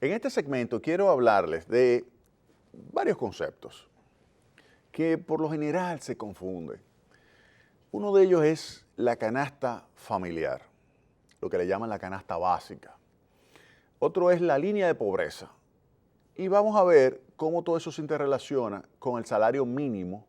En este segmento quiero hablarles de varios conceptos que por lo general se confunden. Uno de ellos es la canasta familiar, lo que le llaman la canasta básica. Otro es la línea de pobreza. Y vamos a ver cómo todo eso se interrelaciona con el salario mínimo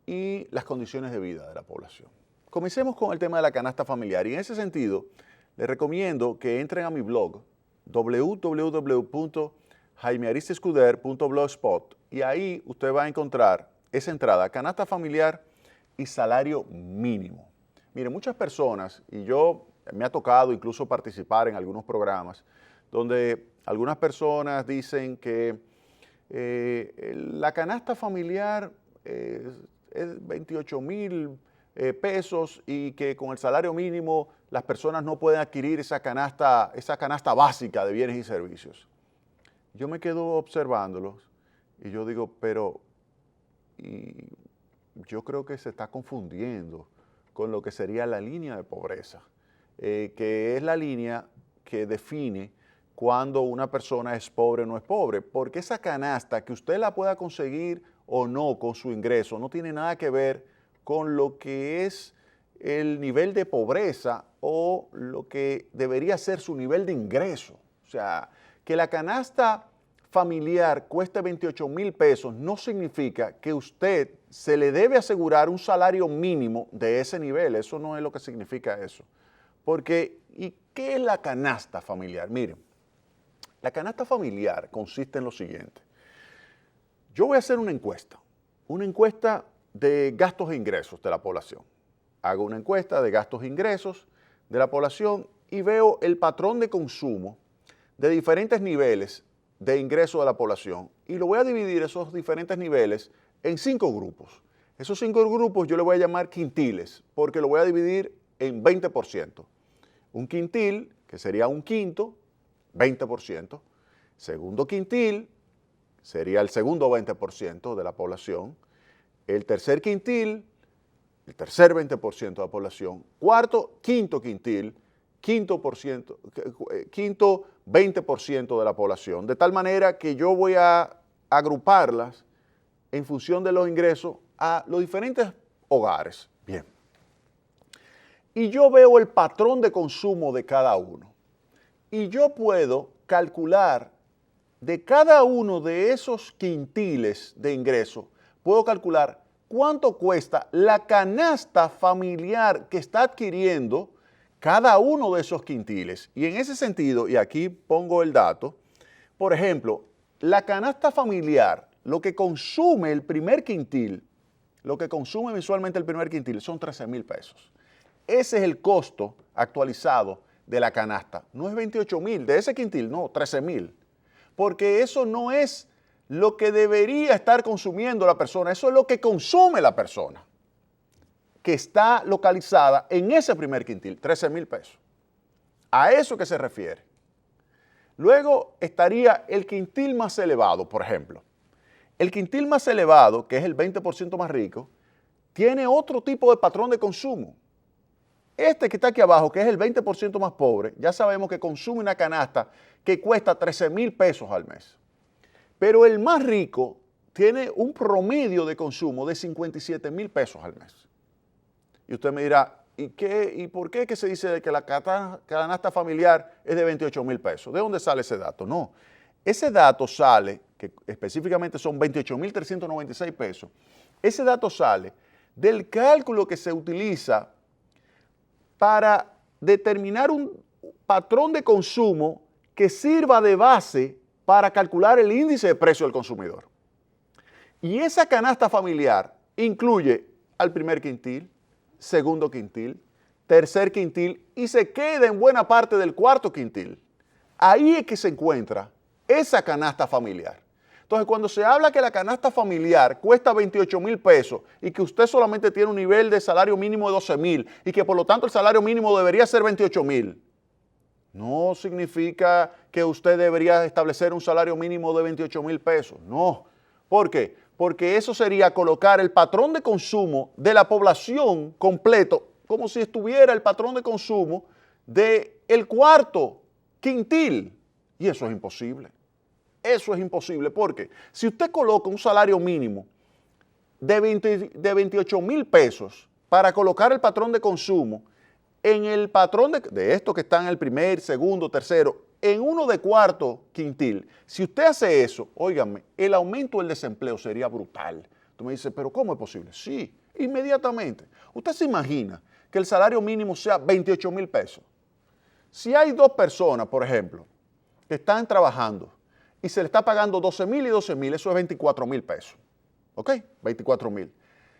y las condiciones de vida de la población. Comencemos con el tema de la canasta familiar y en ese sentido les recomiendo que entren a mi blog www.jaimearistescuder.blogspot y ahí usted va a encontrar esa entrada, canasta familiar y salario mínimo. Mire, muchas personas, y me ha tocado incluso participar en algunos programas, donde algunas personas dicen que la canasta familiar es 28,000 pesos y que con el salario mínimo las personas no pueden adquirir esa canasta básica de bienes y servicios. Yo me quedo observándolos y yo digo, yo creo que se está confundiendo con lo que sería la línea de pobreza, que es la línea que define cuando una persona es pobre o no es pobre, porque esa canasta que usted la pueda conseguir o no con su ingreso no tiene nada que ver con lo que es el nivel de pobreza o lo que debería ser su nivel de ingreso. O sea, que la canasta familiar cueste 28,000 pesos no significa que usted se le debe asegurar un salario mínimo de ese nivel. Eso no es lo que significa eso. Porque, ¿y qué es la canasta familiar? Miren, la canasta familiar consiste en lo siguiente. Yo voy a hacer una encuesta de gastos e ingresos de la población. Hago una encuesta de gastos e ingresos de la población y veo el patrón de consumo de diferentes niveles de ingreso de la población y lo voy a dividir esos diferentes niveles en 5 grupos. Esos 5 grupos yo le voy a llamar quintiles porque lo voy a dividir en 20%. Un quintil, que sería un quinto, 20%. Segundo quintil, sería el segundo 20% de la población. El tercer quintil, el tercer 20% de la población. Quinto quintil, quinto 20% de la población. De tal manera que yo voy a agruparlas en función de los ingresos a los diferentes hogares. Bien. Y yo veo el patrón de consumo de cada uno. Y yo puedo calcular de cada uno de esos quintiles de ingreso, puedo calcular cuánto cuesta la canasta familiar que está adquiriendo cada uno de esos quintiles. Y en ese sentido, y aquí pongo el dato, por ejemplo, la canasta familiar, lo que consume el primer quintil, lo que consume mensualmente el primer quintil son 13,000 pesos. Ese es el costo actualizado de la canasta. No es 28,000 de ese quintil, no, 13,000. Porque eso no es lo que debería estar consumiendo la persona, eso es lo que consume la persona, que está localizada en ese primer quintil, 13,000 pesos. A eso que se refiere. Luego estaría el quintil más elevado, por ejemplo. El quintil más elevado, que es el 20% más rico, tiene otro tipo de patrón de consumo. Este que está aquí abajo, que es el 20% más pobre, ya sabemos que consume una canasta que cuesta 13,000 pesos al mes. Pero el más rico tiene un promedio de consumo de 57,000 pesos al mes. Y usted me dirá, ¿y por qué que se dice que la canasta familiar es de 28,000 pesos? ¿De dónde sale ese dato? No, ese dato sale, que específicamente son 28,396 pesos, ese dato sale del cálculo que se utiliza para determinar un patrón de consumo que sirva de base para calcular el índice de precio del consumidor. Y esa canasta familiar incluye al primer quintil, segundo quintil, tercer quintil y se queda en buena parte del cuarto quintil. Ahí es que se encuentra esa canasta familiar. Entonces, cuando se habla que la canasta familiar cuesta 28,000 pesos y que usted solamente tiene un nivel de salario mínimo de 12,000 y que por lo tanto el salario mínimo debería ser 28,000, no significa que usted debería establecer un salario mínimo de 28,000 pesos. No. ¿Por qué? Porque eso sería colocar el patrón de consumo de la población completo como si estuviera el patrón de consumo del cuarto quintil. Y eso es imposible. Eso es imposible porque si usted coloca un salario mínimo de 28,000 pesos para colocar el patrón de consumo en el patrón de estos que están en el primer, segundo, tercero, en uno de cuarto quintil, si usted hace eso, óigame, el aumento del desempleo sería brutal. Tú me dices, ¿pero cómo es posible? Sí, inmediatamente. Usted se imagina que el salario mínimo sea 28,000 pesos. Si hay dos personas, por ejemplo, que están trabajando y se le está pagando 12,000 y 12,000, eso es 24,000 pesos. ¿Ok? 24,000.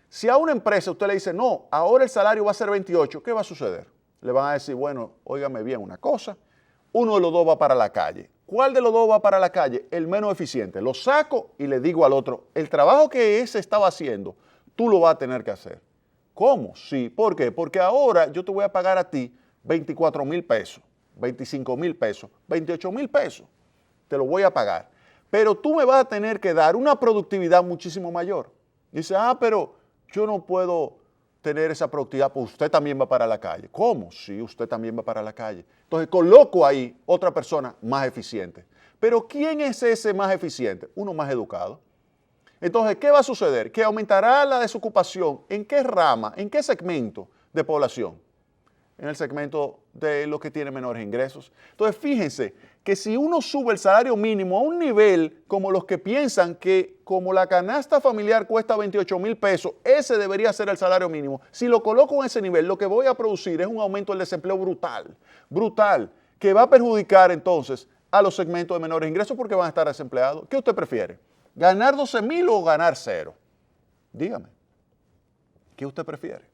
Si a una empresa usted le dice, no, ahora el salario va a ser 28, ¿qué va a suceder? Le van a decir, bueno, óigame bien una cosa, uno de los dos va para la calle. ¿Cuál de los dos va para la calle? El menos eficiente. Lo saco y le digo al otro, el trabajo que ese estaba haciendo, tú lo vas a tener que hacer. ¿Cómo? Sí. ¿Por qué? Porque ahora yo te voy a pagar a ti 24,000 pesos, 25,000 pesos, 28,000 pesos. Te lo voy a pagar. Pero tú me vas a tener que dar una productividad muchísimo mayor. Dice, pero yo no puedo tener esa productividad, pues usted también va para la calle. ¿Cómo? Sí, usted también va para la calle. Entonces coloco ahí otra persona más eficiente. Pero ¿quién es ese más eficiente? Uno más educado. Entonces, ¿qué va a suceder? Que aumentará la desocupación. ¿En qué rama? ¿En qué segmento de población? En el segmento de los que tienen menores ingresos. Entonces, fíjense que si uno sube el salario mínimo a un nivel como los que piensan que como la canasta familiar cuesta 28,000 pesos, ese debería ser el salario mínimo. Si lo coloco en ese nivel, lo que voy a producir es un aumento del desempleo brutal, brutal, que va a perjudicar entonces a los segmentos de menores ingresos porque van a estar desempleados. ¿Qué usted prefiere? ¿Ganar 12,000 o ganar cero? Dígame, ¿qué usted prefiere?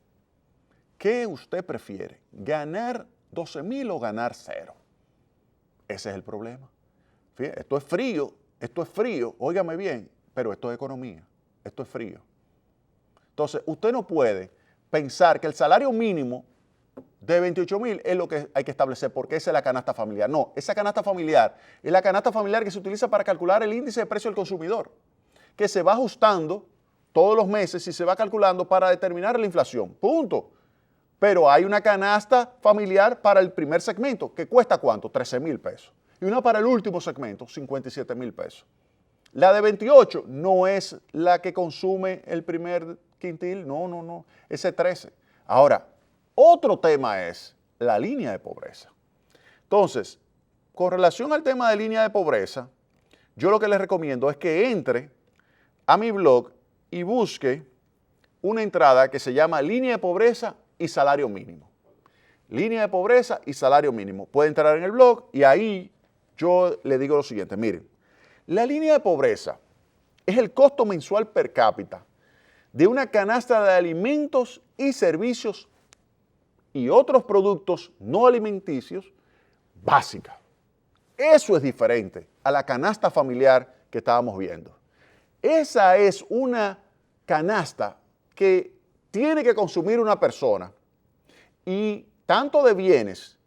¿Qué usted prefiere? ¿Ganar 12,000 o ganar cero? Ese es el problema. Fíjate, esto es frío, óigame bien, pero esto es economía, esto es frío. Entonces, usted no puede pensar que el salario mínimo de 28,000 es lo que hay que establecer porque esa es la canasta familiar. No, esa canasta familiar es la canasta familiar que se utiliza para calcular el índice de precio del consumidor, que se va ajustando todos los meses y se va calculando para determinar la inflación. Punto. Pero hay una canasta familiar para el primer segmento que cuesta ¿cuánto? 13,000 pesos. Y una para el último segmento, 57,000 pesos. La de 28 no es la que consume el primer quintil, no, ese 13. Ahora, otro tema es la línea de pobreza. Entonces, con relación al tema de línea de pobreza, yo lo que les recomiendo es que entre a mi blog y busque una entrada que se llama Línea de Pobreza y Salario Mínimo. Línea de pobreza y salario mínimo. Puede entrar en el blog y ahí yo le digo lo siguiente. Miren, la línea de pobreza es el costo mensual per cápita de una canasta de alimentos y servicios y otros productos no alimenticios básica. Eso es diferente a la canasta familiar que estábamos viendo. Esa es una canasta que tiene que consumir una persona y tanto de bienes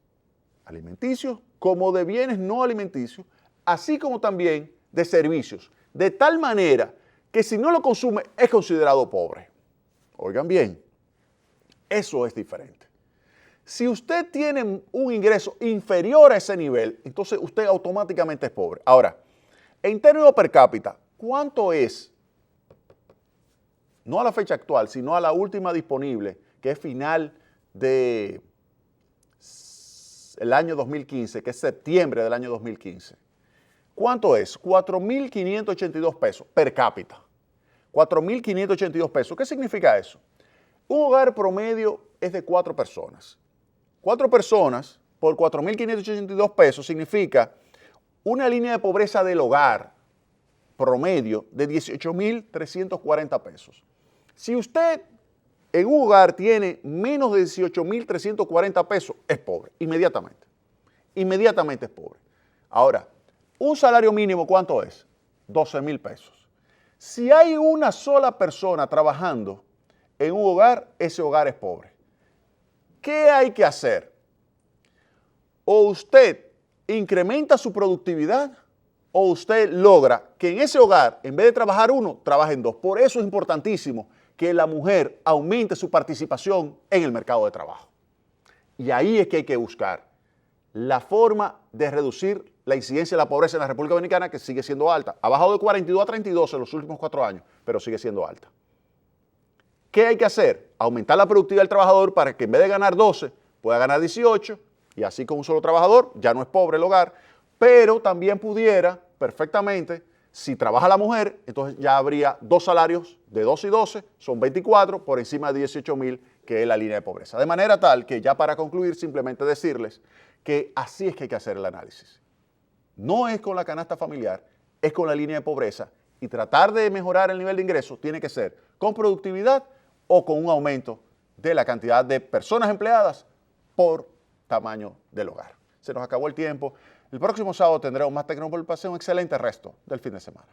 alimenticios como de bienes no alimenticios, así como también de servicios, de tal manera que si no lo consume es considerado pobre. Oigan bien, eso es diferente. Si usted tiene un ingreso inferior a ese nivel, entonces usted automáticamente es pobre. Ahora, en términos per cápita, ¿cuánto es? No a la fecha actual, sino a la última disponible, que es final del año 2015, que es septiembre del año 2015. ¿Cuánto es? 4,582 pesos per cápita. 4,582 pesos. ¿Qué significa eso? Un hogar promedio es de 4 personas. 4 personas por 4,582 pesos significa una línea de pobreza del hogar promedio de 18,340 pesos. Si usted en un hogar tiene menos de 18,340 pesos, es pobre, inmediatamente. Inmediatamente es pobre. Ahora, un salario mínimo, ¿cuánto es? 12,000 pesos. Si hay una sola persona trabajando en un hogar, ese hogar es pobre. ¿Qué hay que hacer? O usted incrementa su productividad o usted logra que en ese hogar, en vez de trabajar uno, trabajen dos. Por eso es importantísimo que la mujer aumente su participación en el mercado de trabajo. Y ahí es que hay que buscar la forma de reducir la incidencia de la pobreza en la República Dominicana, que sigue siendo alta. Ha bajado de 42 a 32 en los últimos 4 años, pero sigue siendo alta. ¿Qué hay que hacer? Aumentar la productividad del trabajador para que en vez de ganar 12, pueda ganar 18, y así con un solo trabajador, ya no es pobre el hogar, pero también pudiera perfectamente, si trabaja la mujer, entonces ya habría 2 salarios de 12 y 12, son 24, por encima de 18,000, que es la línea de pobreza. De manera tal que ya para concluir, simplemente decirles que así es que hay que hacer el análisis. No es con la canasta familiar, es con la línea de pobreza, y tratar de mejorar el nivel de ingresos tiene que ser con productividad o con un aumento de la cantidad de personas empleadas por tamaño del hogar. Se nos acabó el tiempo. El próximo sábado tendremos más Tecnópolis. Pase un excelente resto del fin de semana.